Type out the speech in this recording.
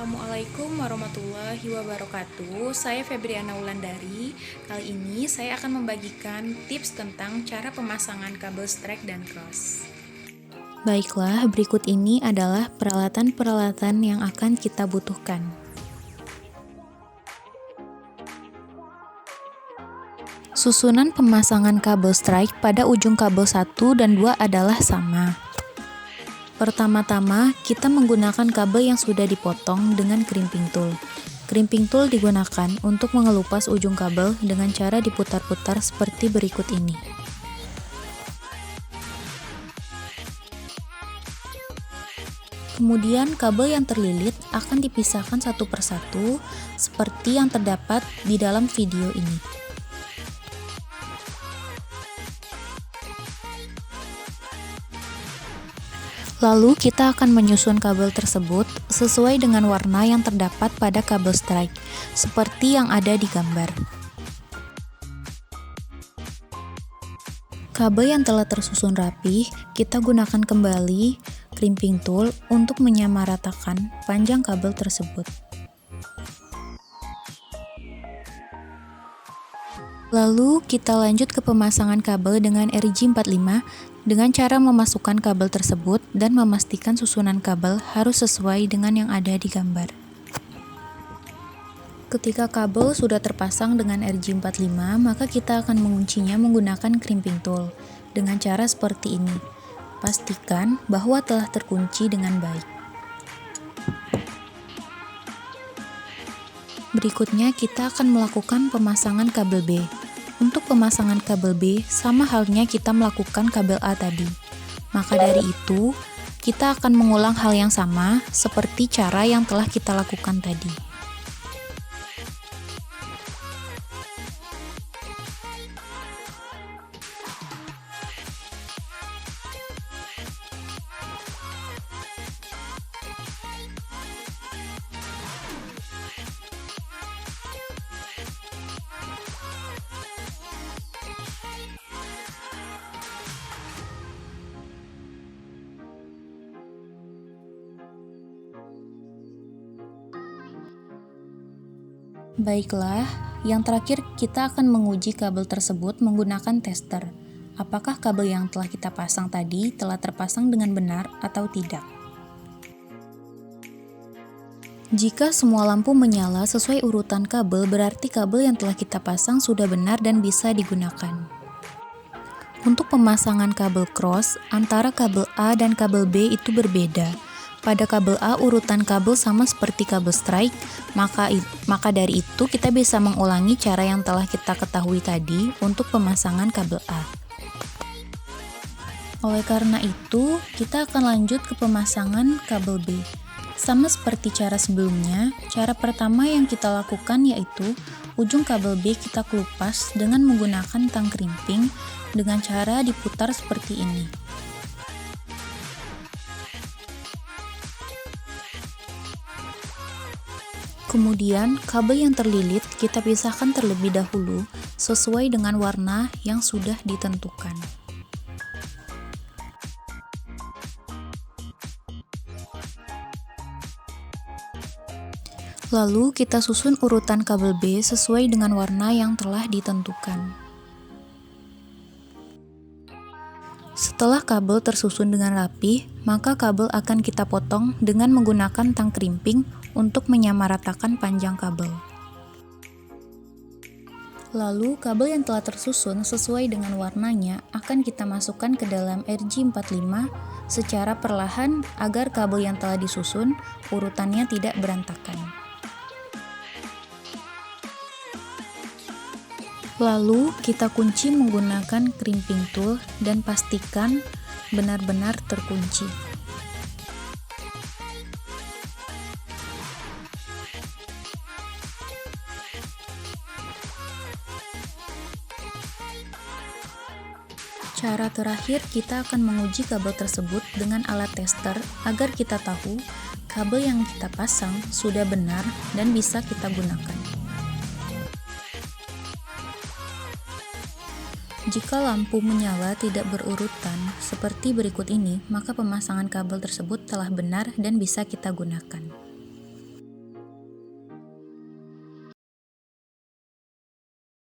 Assalamualaikum warahmatullahi wabarakatuh. Saya Febriana Wulandari. Kali ini saya akan membagikan tips tentang cara pemasangan kabel strike dan cross. Baiklah, berikut ini adalah peralatan-peralatan yang akan kita butuhkan. Susunan pemasangan kabel strike pada ujung kabel 1 dan 2 adalah sama. Pertama-tama, kita menggunakan kabel yang sudah dipotong dengan crimping tool. Crimping tool digunakan untuk mengelupas ujung kabel dengan cara diputar-putar seperti berikut ini. Kemudian, kabel yang terlilit akan dipisahkan satu persatu seperti yang terdapat di dalam video ini. Lalu kita akan menyusun kabel tersebut sesuai dengan warna yang terdapat pada kabel strike, seperti yang ada di gambar. Kabel yang telah tersusun rapi, kita gunakan kembali crimping tool untuk menyamaratakan panjang kabel tersebut. Lalu kita lanjut ke pemasangan kabel dengan RJ45 dengan cara memasukkan kabel tersebut dan memastikan susunan kabel harus sesuai dengan yang ada di gambar. Ketika kabel sudah terpasang dengan RJ45, maka kita akan menguncinya menggunakan crimping tool dengan cara seperti ini. Pastikan bahwa telah terkunci dengan baik. Berikutnya kita akan melakukan pemasangan kabel B. Untuk pemasangan kabel B, sama halnya kita melakukan kabel A tadi. Maka dari itu, kita akan mengulang hal yang sama seperti cara yang telah kita lakukan tadi. Baiklah, yang terakhir kita akan menguji kabel tersebut menggunakan tester. Apakah kabel yang telah kita pasang tadi telah terpasang dengan benar atau tidak? Jika semua lampu menyala sesuai urutan kabel, berarti kabel yang telah kita pasang sudah benar dan bisa digunakan. Untuk pemasangan kabel cross, antara kabel A dan kabel B itu berbeda. Pada kabel A, urutan kabel sama seperti kabel strike, maka dari itu kita bisa mengulangi cara yang telah kita ketahui tadi untuk pemasangan kabel A. Oleh karena itu, kita akan lanjut ke pemasangan kabel B. Sama seperti cara sebelumnya, cara pertama yang kita lakukan yaitu ujung kabel B kita kelupas dengan menggunakan tang crimping dengan cara diputar seperti ini. Kemudian, kabel yang terlilit kita pisahkan terlebih dahulu sesuai dengan warna yang sudah ditentukan. Lalu kita susun urutan kabel B sesuai dengan warna yang telah ditentukan. Setelah kabel tersusun dengan rapi, maka kabel akan kita potong dengan menggunakan tang crimping untuk menyamaratakan panjang kabel. Lalu, kabel yang telah tersusun sesuai dengan warnanya akan kita masukkan ke dalam RJ45 secara perlahan agar kabel yang telah disusun urutannya tidak berantakan. Lalu, kita kunci menggunakan crimping tool dan pastikan benar-benar terkunci. Cara terakhir, kita akan menguji kabel tersebut dengan alat tester agar kita tahu kabel yang kita pasang sudah benar dan bisa kita gunakan. Jika lampu menyala tidak berurutan seperti berikut ini, maka pemasangan kabel tersebut telah benar dan bisa kita gunakan.